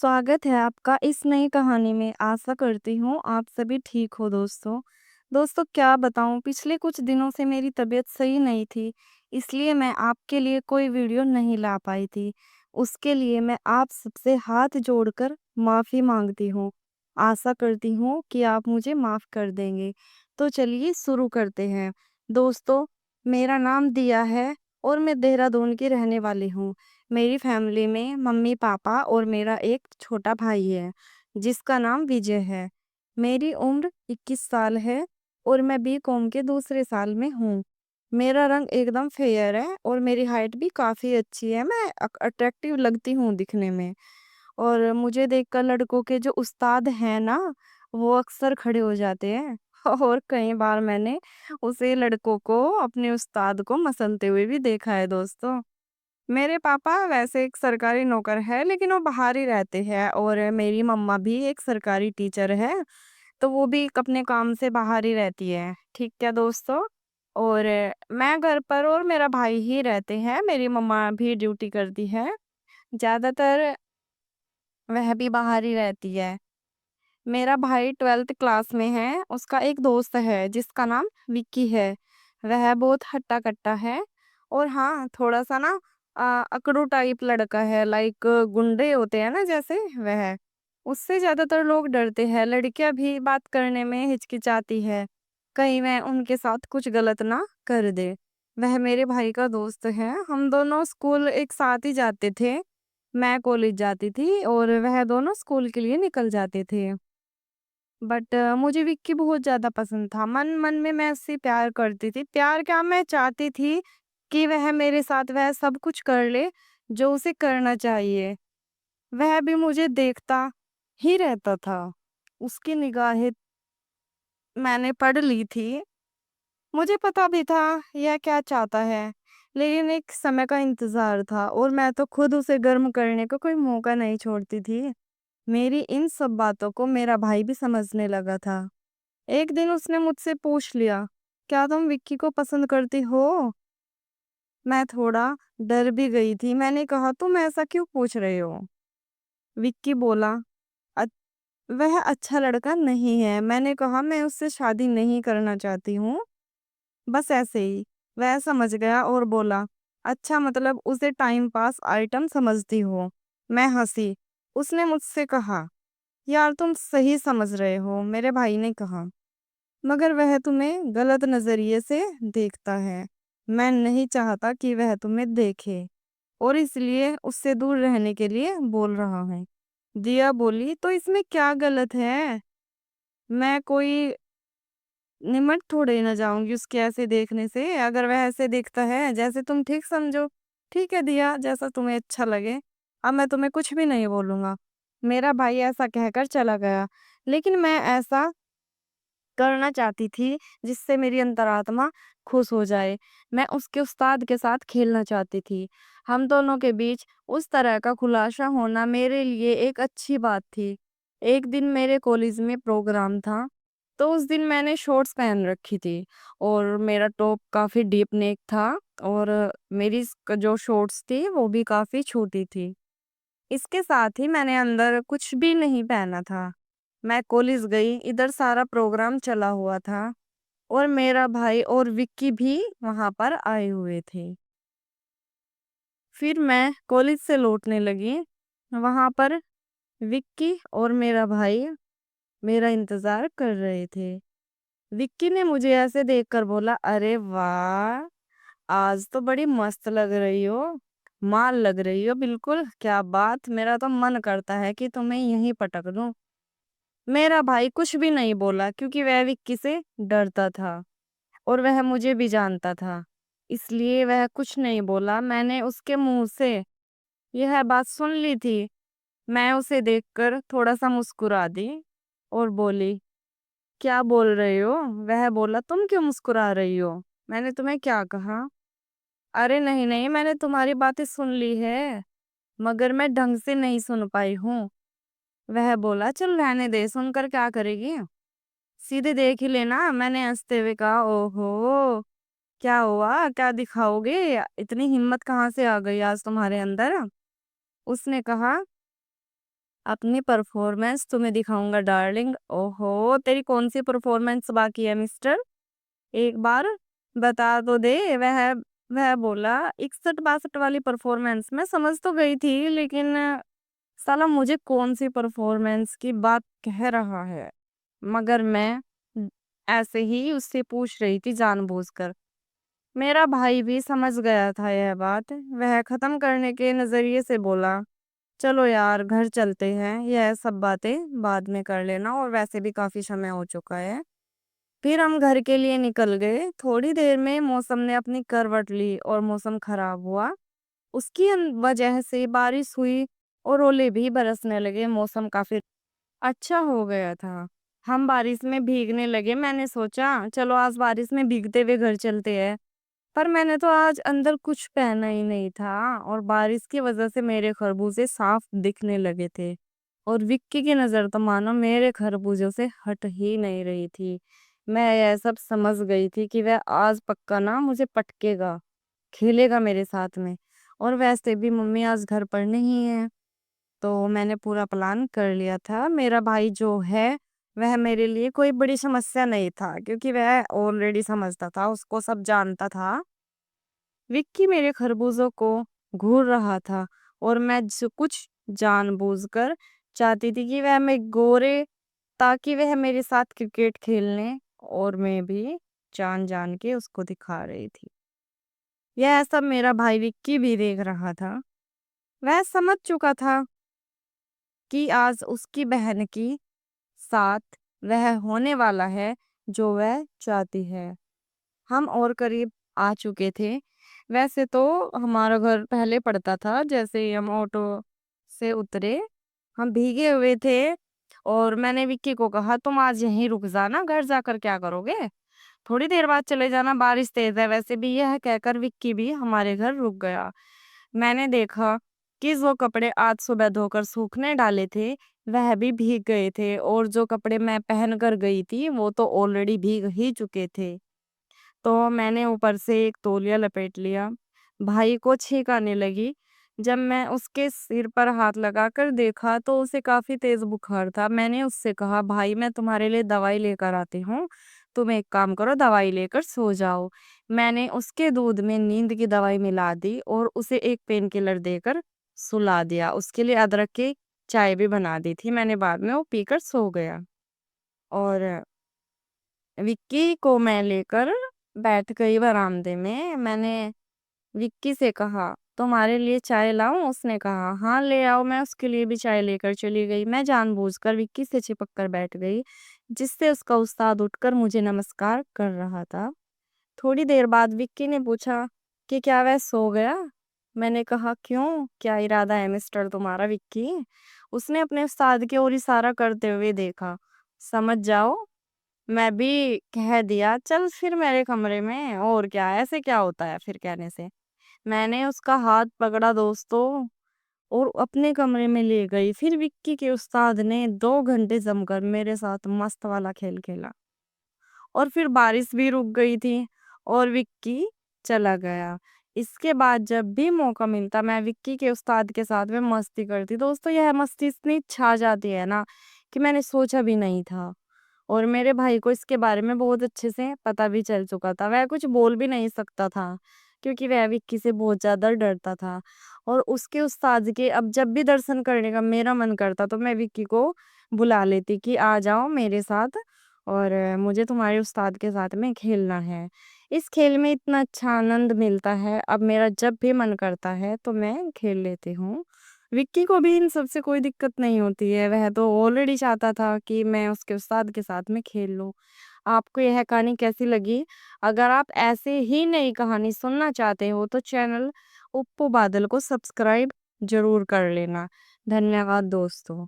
स्वागत है आपका इस नई कहानी में। आशा करती हूँ आप सभी ठीक हो दोस्तों। दोस्तों क्या बताऊँ पिछले कुछ दिनों से मेरी तबीयत सही नहीं थी, इसलिए मैं आपके लिए कोई वीडियो नहीं ला पाई थी। उसके लिए मैं आप सबसे हाथ जोड़कर माफ़ी माँगती हूँ। आशा करती हूँ कि आप मुझे माफ़ कर देंगे। तो चलिए शुरू करते हैं। दोस्तों, मेरा नाम दिया है और मैं देहरादून की रहने वाली हूँ। मेरी फैमिली में मम्मी-पापा और मेरा एक छोटा भाई है, जिसका नाम विजय है। मेरी उम्र 21 साल है और मैं बीकॉम के दूसरे साल में हूँ। मेरा रंग एकदम फेयर है और मेरी हाइट भी काफ़ी अच्छी है। मैं अट्रैक्टिव लगती हूँ दिखने में और मुझे देखकर लड़कों के जो उस्ताद हैं ना, वो अक्सर खड़े हो जाते हैं और कई बार मैंने उसे लड़कों को अपने उस्ताद को मसलते हुए भी देखा है दोस्तों। मेरे पापा वैसे एक सरकारी नौकर है लेकिन वो बाहर ही रहते हैं और मेरी मम्मा भी एक सरकारी टीचर है, तो वो भी अपने काम से बाहर ही रहती है। ठीक है दोस्तों? और मैं घर पर और मेरा भाई ही रहते हैं, मेरी मम्मा भी ड्यूटी करती है। ज़्यादातर वह भी बाहर ही रहती है। मेरा भाई 12th क्लास में है, उसका एक दोस्त है जिसका नाम विक्की है। वह बहुत हट्टा-कट्टा है और हाँ, थोड़ा-सा ना अकड़ू टाइप लड़का है, लाइक गुंडे होते हैं ना जैसे, वह। उससे ज़्यादातर लोग डरते हैं, लड़कियाँ भी बात करने में हिचकिचाती है, कहीं वह उनके साथ कुछ गलत ना कर दे। वह मेरे भाई का दोस्त है, हम दोनों स्कूल एक साथ ही जाते थे। मैं कॉलेज जाती थी और वह दोनों स्कूल के लिए निकल जाते थे। बट मुझे विक्की बहुत ज़्यादा पसंद था। मन-मन में मैं उससे प्यार करती थी। प्यार क्या, मैं चाहती थी कि वह मेरे साथ वह सब कुछ कर ले, जो उसे करना चाहिए। वह भी मुझे देखता ही रहता था। उसकी निगाहें मैंने पढ़ ली थी। मुझे पता भी था यह क्या चाहता है, लेकिन एक समय का इंतज़ार था और मैं तो खुद उसे गर्म करने का कोई मौका नहीं छोड़ती थी। मेरी इन सब बातों को मेरा भाई भी समझने लगा था। एक दिन उसने मुझसे पूछ लिया, क्या तुम विक्की को पसंद करती हो? मैं थोड़ा डर भी गई थी। मैंने कहा, तुम ऐसा क्यों पूछ रहे हो? विक्की बोला, "अ- वह अच्छा लड़का नहीं है।" मैंने कहा, मैं उससे शादी नहीं करना चाहती हूँ, बस ऐसे ही। वह समझ गया और बोला, अच्छा मतलब उसे टाइम पास आइटम समझती हो। मैं हंसी। उसने मुझसे कहा, यार तुम सही समझ रहे हो, मेरे भाई ने कहा, मगर वह तुम्हें गलत नज़रिए से देखता है। मैं नहीं चाहता कि वह तुम्हें देखे और इसलिए उससे दूर रहने के लिए बोल रहा हूँ। दिया बोली, तो इसमें क्या गलत है? मैं कोई निमट थोड़े ना जाऊंगी उसके ऐसे देखने से। अगर वह ऐसे देखता है जैसे तुम ठीक समझो, ठीक है दिया, जैसा तुम्हें अच्छा लगे। अब मैं तुम्हें कुछ भी नहीं बोलूंगा। मेरा भाई ऐसा कहकर चला गया, लेकिन मैं ऐसा करना चाहती थी जिससे मेरी अंतरात्मा खुश हो जाए। मैं उसके उस्ताद के साथ खेलना चाहती थी। हम दोनों के बीच उस तरह का खुलासा होना मेरे लिए एक अच्छी बात थी। एक दिन मेरे कॉलेज में प्रोग्राम था, तो उस दिन मैंने शॉर्ट्स पहन रखी थी और मेरा टॉप काफ़ी डीप नेक था और मेरी जो शॉर्ट्स थी वो भी काफ़ी छोटी थी। इसके साथ ही मैंने अंदर कुछ भी नहीं पहना था। मैं कॉलेज गई, इधर सारा प्रोग्राम चला हुआ था और मेरा भाई और विक्की भी वहाँ पर आए हुए थे। फिर मैं कॉलेज से लौटने लगी। वहाँ पर विक्की और मेरा भाई मेरा इंतज़ार कर रहे थे। विक्की ने मुझे ऐसे देखकर बोला, अरे वाह! आज तो बड़ी मस्त लग रही हो, माल लग रही हो बिल्कुल, क्या बात! मेरा तो मन करता है कि तुम्हें यहीं पटक दूँ। मेरा भाई कुछ भी नहीं बोला क्योंकि वह विक्की से डरता था और वह मुझे भी जानता था। इसलिए वह कुछ नहीं बोला। मैंने उसके मुँह से यह बात सुन ली थी। मैं उसे देखकर थोड़ा-सा मुस्कुरा दी और बोली, क्या बोल रहे हो? वह बोला, तुम क्यों मुस्कुरा रही हो? मैंने तुम्हें क्या कहा? अरे नहीं, नहीं, मैंने तुम्हारी बातें सुन ली है, मगर मैं ढंग से नहीं सुन पाई हूँ। वह बोला, चल रहने दे, सुनकर क्या करेगी? सीधे देख ही लेना। मैंने हंसते हुए कहा, ओहो! क्या हुआ? क्या दिखाओगे? इतनी हिम्मत कहाँ से आ गई आज तुम्हारे अंदर? उसने कहा, अपनी परफॉर्मेंस तुम्हें दिखाऊंगा डार्लिंग। ओहो, तेरी कौन सी परफॉर्मेंस बाकी है मिस्टर? एक बार बता तो दे। वह बोला, 61-62 वाली परफॉर्मेंस मैं समझ तो गई थी, लेकिन साला मुझे कौन सी परफॉर्मेंस की बात कह रहा है। मगर मैं ऐसे ही उससे पूछ रही थी जानबूझकर। मेरा भाई भी समझ गया था यह बात। वह खत्म करने के नजरिए से बोला, चलो यार घर चलते हैं, यह सब बातें बाद में कर लेना, और वैसे भी काफी समय हो चुका है। फिर हम घर के लिए निकल गए। थोड़ी देर में मौसम ने अपनी करवट ली और मौसम खराब हुआ। उसकी वजह से बारिश हुई और ओले भी बरसने लगे। मौसम काफी अच्छा हो गया था। हम बारिश में भीगने लगे। मैंने सोचा चलो आज बारिश में भीगते हुए घर चलते हैं। पर मैंने तो आज अंदर कुछ पहना ही नहीं था, और बारिश की वजह से मेरे खरबूजे साफ दिखने लगे थे। और विक्की की नजर तो मानो मेरे खरबूजों से हट ही नहीं रही थी। मैं यह सब समझ गई थी कि वह आज पक्का ना मुझे पटकेगा, खेलेगा मेरे साथ में। और वैसे भी मम्मी आज घर पर नहीं है, तो मैंने पूरा प्लान कर लिया था। मेरा भाई जो है वह मेरे लिए कोई बड़ी समस्या नहीं था, क्योंकि वह ऑलरेडी समझता था, उसको सब जानता था। विक्की मेरे खरबूजों को घूर रहा था, और मैं जो कुछ जानबूझकर चाहती थी कि वह मैं गोरे, ताकि वह मेरे साथ क्रिकेट खेलने, और मैं भी जान जान के उसको दिखा रही थी। यह सब मेरा भाई विक्की भी देख रहा था। वह समझ चुका था कि आज उसकी बहन की साथ वह होने वाला है जो वह चाहती है। हम और करीब आ चुके थे। वैसे तो हमारा घर पहले पड़ता था। जैसे ही हम ऑटो से उतरे, हम भीगे हुए थे, और मैंने विक्की को कहा तुम आज यहीं रुक जाना, घर जाकर क्या करोगे, थोड़ी देर बाद चले जाना, बारिश तेज है। वैसे भी यह कहकर विक्की भी हमारे घर रुक गया। मैंने देखा कि जो कपड़े आज सुबह धोकर सूखने डाले थे वह भी भीग गए थे, और जो कपड़े मैं पहन कर गई थी वो तो ऑलरेडी भीग ही चुके थे। तो मैंने ऊपर से एक तौलिया लपेट लिया। भाई को छींक आने लगी। जब मैं उसके सिर पर हाथ लगाकर देखा तो उसे काफ़ी तेज़ बुखार था। मैंने उससे कहा, भाई मैं तुम्हारे लिए दवाई लेकर आती हूँ। तुम एक काम करो, दवाई लेकर सो जाओ। मैंने उसके दूध में नींद की दवाई मिला दी और उसे एक पेन किलर देकर सुला दिया। उसके लिए अदरक की चाय भी बना दी थी मैंने, बाद में वो पीकर सो गया। और विक्की को मैं लेकर बैठ गई बरामदे में। मैंने विक्की से कहा, तुम्हारे लिए चाय लाऊं? उसने कहा, हाँ ले आओ। मैं उसके लिए भी चाय लेकर चली गई। मैं जानबूझकर विक्की से चिपक कर बैठ गई, जिससे उसका उस्ताद उठकर मुझे नमस्कार कर रहा था। थोड़ी देर बाद विक्की ने पूछा कि क्या वह सो गया। मैंने कहा, क्यों, क्या इरादा है मिस्टर तुम्हारा विक्की? उसने अपने उस्ताद की ओर इशारा करते हुए देखा। समझ जाओ। मैं भी कह दिया, चल फिर मेरे कमरे में, और क्या, ऐसे क्या होता है फिर कहने से। मैंने उसका हाथ पकड़ा दोस्तों, और अपने कमरे में ले गई। फिर विक्की के उस्ताद ने 2 घंटे जमकर मेरे साथ मस्त वाला खेल खेला, और फिर बारिश भी रुक गई थी, और विक्की चला गया। इसके बाद जब भी मौका मिलता मैं विक्की के उस्ताद के साथ में मस्ती करती। दोस्तों यह मस्ती इतनी छा जाती है ना कि मैंने सोचा भी नहीं था। और मेरे भाई को इसके बारे में बहुत अच्छे से पता भी चल चुका था। वह कुछ बोल भी नहीं सकता था, क्योंकि वह विक्की से बहुत ज़्यादा डरता था। और उसके उस्ताद के अब जब भी दर्शन करने का मेरा मन करता तो मैं विक्की को बुला लेती कि आ जाओ मेरे साथ, और मुझे तुम्हारे उस्ताद के साथ में खेलना है। इस खेल में इतना अच्छा आनंद मिलता है, अब मेरा जब भी मन करता है तो मैं खेल लेती हूँ। विक्की को भी इन सब से कोई दिक्कत नहीं होती है। वह तो ऑलरेडी चाहता था कि मैं उसके उस्ताद के साथ में खेल लूँ। आपको यह कहानी कैसी लगी? अगर आप ऐसे ही नई कहानी सुनना चाहते हो तो चैनल उप्पू बादल को सब्सक्राइब ज़रूर कर लेना। धन्यवाद दोस्तों।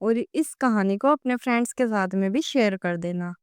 और इस कहानी को अपने फ्रेंड्स के साथ में भी शेयर कर देना।